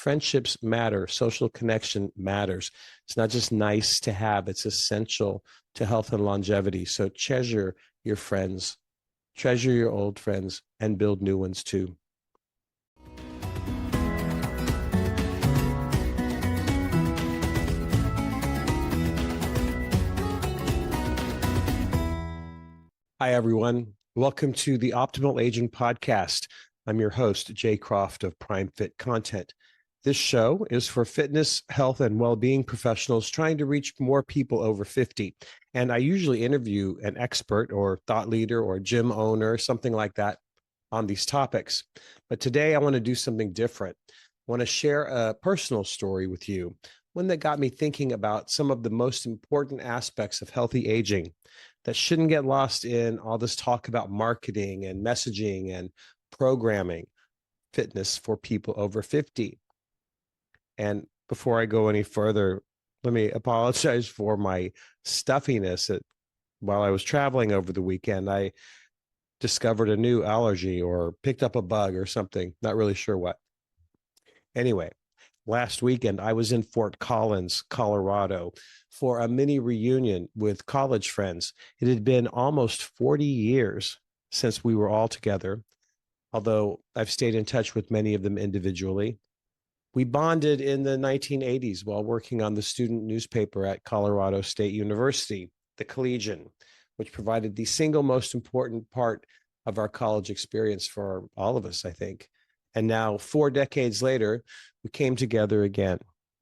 friendships matter. Social connection matters. It's not just nice to have, it's essential to health and longevity. So treasure your friends, treasure your old friends, and build new ones too. Hi, everyone. Welcome to the Optimal Aging Podcast. I'm your host, Jay Croft of Prime Fit Content. This show is for fitness, health, and well-being professionals trying to reach more people over 50. And I usually interview an expert or thought leader or gym owner, something like that, on these topics. But today I want to do something different. I want to share a personal story with you, one that got me thinking about some of the most important aspects of healthy aging that shouldn't get lost in all this talk about marketing and messaging and programming fitness for people over 50. And before I go any further, let me apologize for my stuffiness. While I was traveling over the weekend, I discovered a new allergy or picked up a bug or something, not really sure what. Anyway, last weekend, I was in Fort Collins, Colorado, for a mini reunion with college friends. It had been almost 40 years since we were all together, although I've stayed in touch with many of them individually. We bonded in the 1980s while working on the student newspaper at Colorado State University, the Collegian, which provided the single most important part of our college experience for all of us, I think. And now, 4 decades later, we came together again.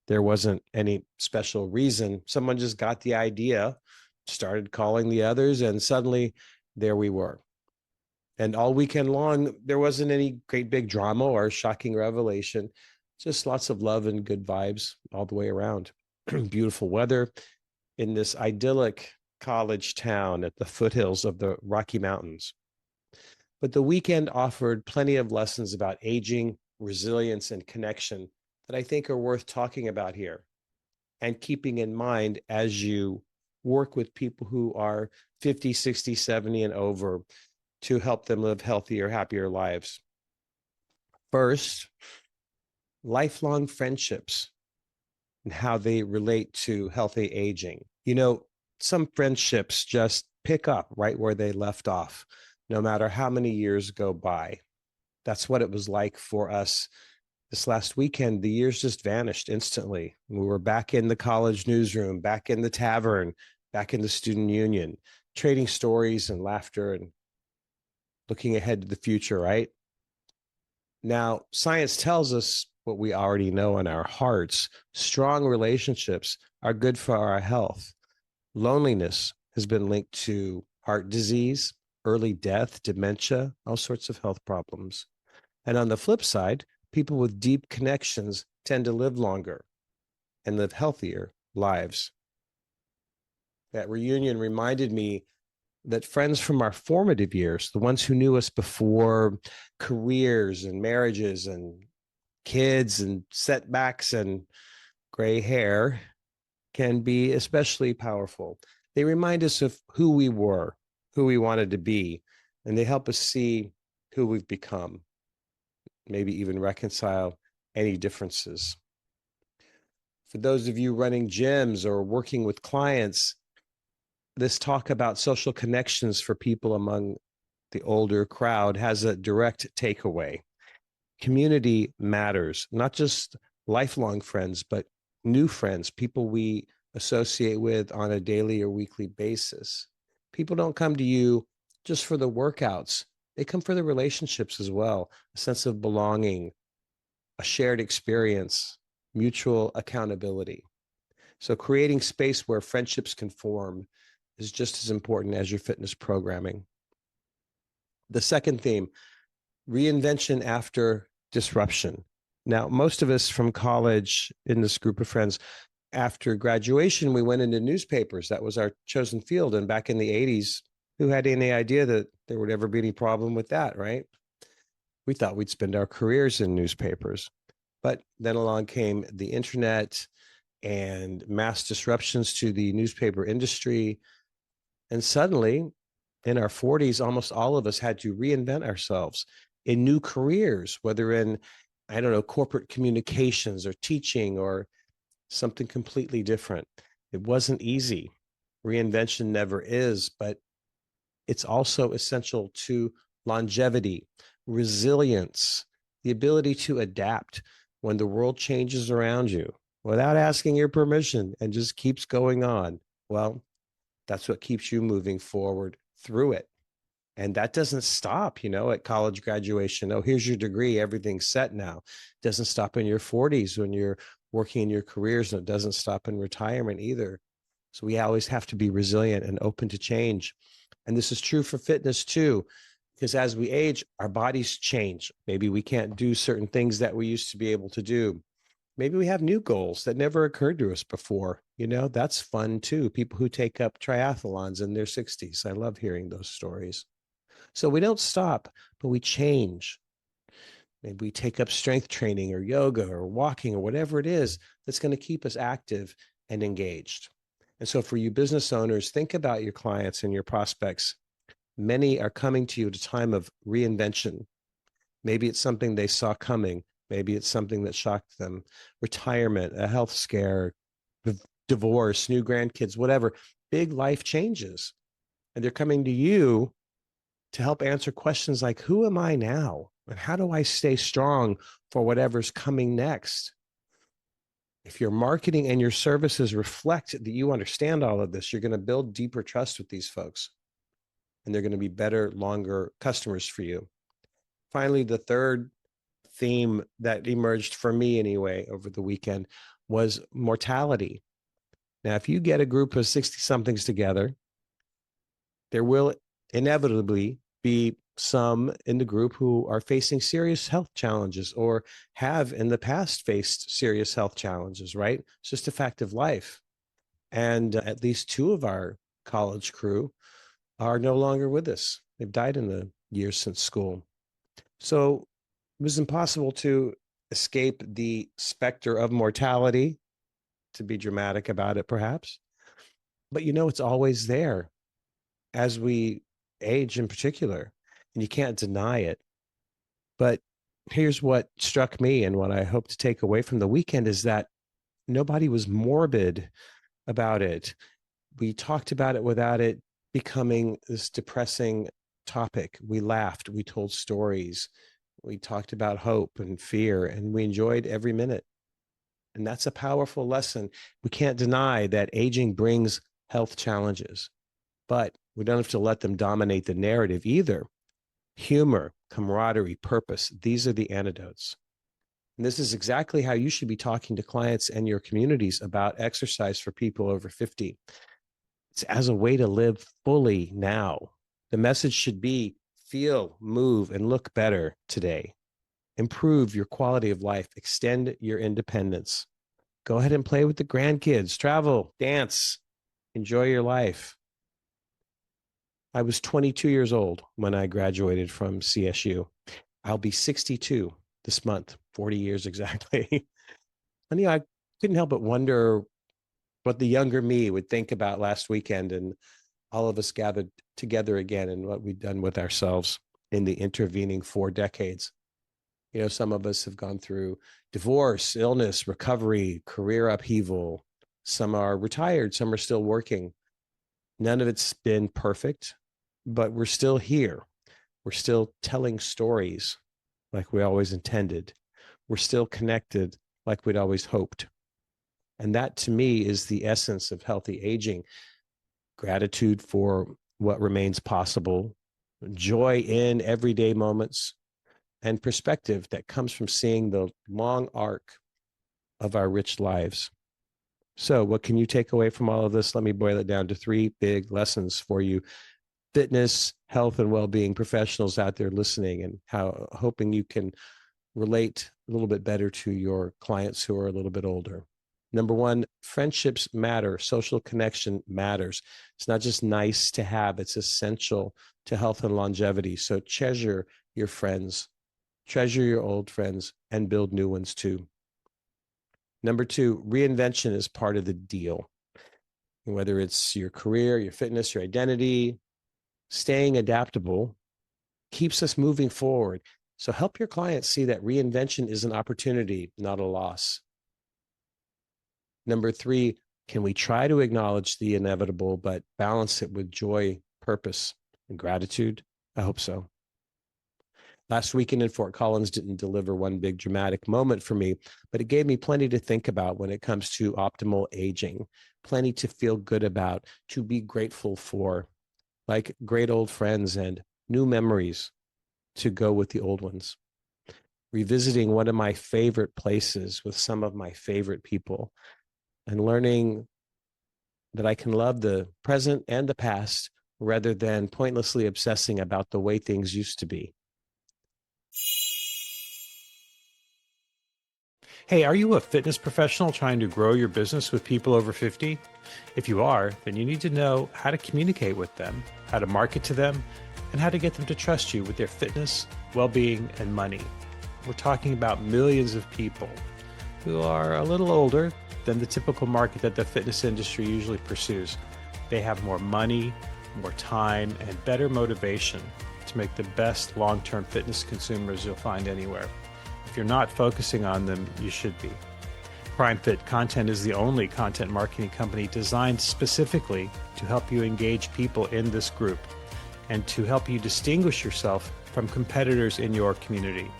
There wasn't any special reason. Someone just got the idea, started calling the others, and suddenly there we were. And all weekend long, there wasn't any great big drama or shocking revelation, just lots of love and good vibes all the way around. Beautiful weather in this idyllic college town at the foothills of the Rocky Mountains. But the weekend offered plenty of lessons about aging, resilience, and connection that I think are worth talking about here and keeping in mind as you work with people who are 50, 60, 70, and over to help them live healthier, happier lives. First, lifelong friendships and how they relate to healthy aging. You know, some friendships just pick up right where they left off, no matter how many years go by. That's what it was like for us this last weekend. The years just vanished instantly. We were back in the college newsroom, back in the tavern, back in the student union, trading stories and laughter and looking ahead to the future, right? Now, science tells us what we already know in our hearts. Strong relationships are good for our health. Loneliness has been linked to heart disease, early death, dementia, all sorts of health problems. And on the flip side, people with deep connections tend to live longer and live healthier lives. That reunion reminded me that friends from our formative years, the ones who knew us before careers and marriages and kids and setbacks and gray hair, can be especially powerful. They remind us of who we were, who we wanted to be, and they help us see who we've become, maybe even reconcile any differences. For those of you running gyms or working with clients, this talk about social connections for people among the older crowd has a direct takeaway. Community matters, not just lifelong friends, but new friends, people we associate with on a daily or weekly basis. People don't come to you just for the workouts. They come for the relationships as well, a sense of belonging, a shared experience, mutual accountability. So creating space where friendships can form is just as important as your fitness programming. The second theme, reinvention after disruption. Now, most of us from college in this group of friends, after graduation, we went into newspapers. That was our chosen field. And back in the 80s, who had any idea that there would ever be any problem with that, right? We thought we'd spend our careers in newspapers. But then along came the internet and mass disruptions to the newspaper industry. And suddenly, in our 40s, almost all of us had to reinvent ourselves in new careers, whether in I don't know, corporate communications or teaching or something completely different. It wasn't easy. Reinvention never is, but it's also essential to longevity, resilience, the ability to adapt when the world changes around you without asking your permission and just keeps going on. Well, that's what keeps you moving forward through it. And that doesn't stop, at college graduation. Oh, here's your degree. Everything's set now. It doesn't stop in your 40s when you're working in your careers, and it doesn't stop in retirement either. So we always have to be resilient and open to change. And this is true for fitness too, because as we age, our bodies change. Maybe we can't do certain things that we used to be able to do. Maybe we have new goals that never occurred to us before. That's fun too. People who take up triathlons in their 60s. I love hearing those stories. So we don't stop, but we change. Maybe we take up strength training or yoga or walking or whatever it is that's going to keep us active and engaged. And so for you business owners, think about your clients and your prospects. Many are coming to you at a time of reinvention. Maybe it's something they saw coming. Maybe it's something that shocked them. Retirement, a health scare, divorce, new grandkids, whatever, big life changes. And they're coming to you to help answer questions like, who am I now? And how do I stay strong for whatever's coming next? If your marketing and your services reflect that you understand all of this, you're going to build deeper trust with these folks, and they're going to be better, longer customers for you. Finally, the third theme that emerged for me anyway over the weekend was mortality. Now, if you get a group of 60 somethings together, there will inevitably be some in the group who are facing serious health challenges or have in the past faced serious health challenges, right? It's just a fact of life. And at least two of our college crew are no longer with us. They've died in the years since school. So it was impossible to escape the specter of mortality, to be dramatic about it, perhaps. But it's always there as we age in particular, and you can't deny it. But here's what struck me and what I hope to take away from the weekend is that nobody was morbid about it. We talked about it without it becoming this depressing topic. We laughed, we told stories, we talked about hope and fear, and we enjoyed every minute. And that's a powerful lesson. We can't deny that aging brings health challenges, but we don't have to let them dominate the narrative either. Humor, camaraderie, purpose, these are the antidotes. And this is exactly how you should be talking to clients and your communities about exercise for people over 50. It's as a way to live fully now. The message should be feel, move, and look better today. Improve your quality of life, extend your independence. Go ahead and play with the grandkids, travel, dance, enjoy your life. I was 22 years old when I graduated from CSU. I'll be 62 this month, 40 years exactly. And I couldn't help but wonder what the younger me would think about last weekend and all of us gathered together again and what we'd done with ourselves in the intervening 4 decades. Some of us have gone through divorce, illness, recovery, career upheaval. Some are retired, some are still working. None of it's been perfect, but we're still here. We're still telling stories like we always intended. We're still connected like we'd always hoped. And that to me is the essence of healthy aging. Gratitude for what remains possible, joy in everyday moments, and perspective that comes from seeing the long arc of our rich lives. So, what can you take away from all of this? Let me boil it down to 3 big lessons for you fitness, health, and well-being professionals out there listening, and hoping you can relate a little bit better to your clients who are a little bit older. Number 1, friendships matter. Social connection matters. It's not just nice to have, it's essential to health and longevity. So treasure your friends, treasure your old friends, and build new ones too. Number 2, reinvention is part of the deal. Whether it's your career, your fitness, your identity, staying adaptable keeps us moving forward. So help your clients see that reinvention is an opportunity, not a loss. Number 3, can we try to acknowledge the inevitable, but balance it with joy, purpose, and gratitude? I hope so. Last weekend in Fort Collins didn't deliver one big dramatic moment for me, but it gave me plenty to think about when it comes to optimal aging, plenty to feel good about, to be grateful for, like great old friends and new memories to go with the old ones. Revisiting one of my favorite places with some of my favorite people and learning that I can love the present and the past rather than pointlessly obsessing about the way things used to be. Hey, are you a fitness professional trying to grow your business with people over 50? If you are, then you need to know how to communicate with them, how to market to them, and how to get them to trust you with their fitness, well-being, and money. We're talking about millions of people who are a little older than the typical market that the fitness industry usually pursues. They have more money, more time, and better motivation to make the best long-term fitness consumers you'll find anywhere. If you're not focusing on them, you should be. PrimeFit Content is the only content marketing company designed specifically to help you engage people in this group and to help you distinguish yourself from competitors in your community.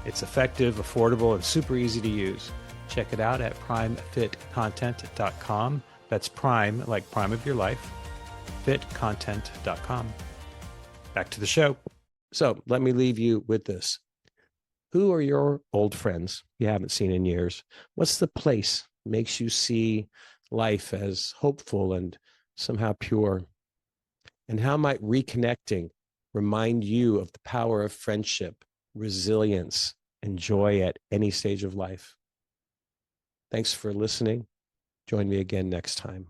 It's effective, affordable, and super easy to use. Check it out at primefitcontent.com. That's prime, like prime of your life, fitcontent.com. Back to the show. So let me leave you with this. Who are your old friends you haven't seen in years? What's the place that makes you see life as hopeful and somehow pure? And how might reconnecting remind you of the power of friendship, resilience, and joy at any stage of life? Thanks for listening. Join me again next time.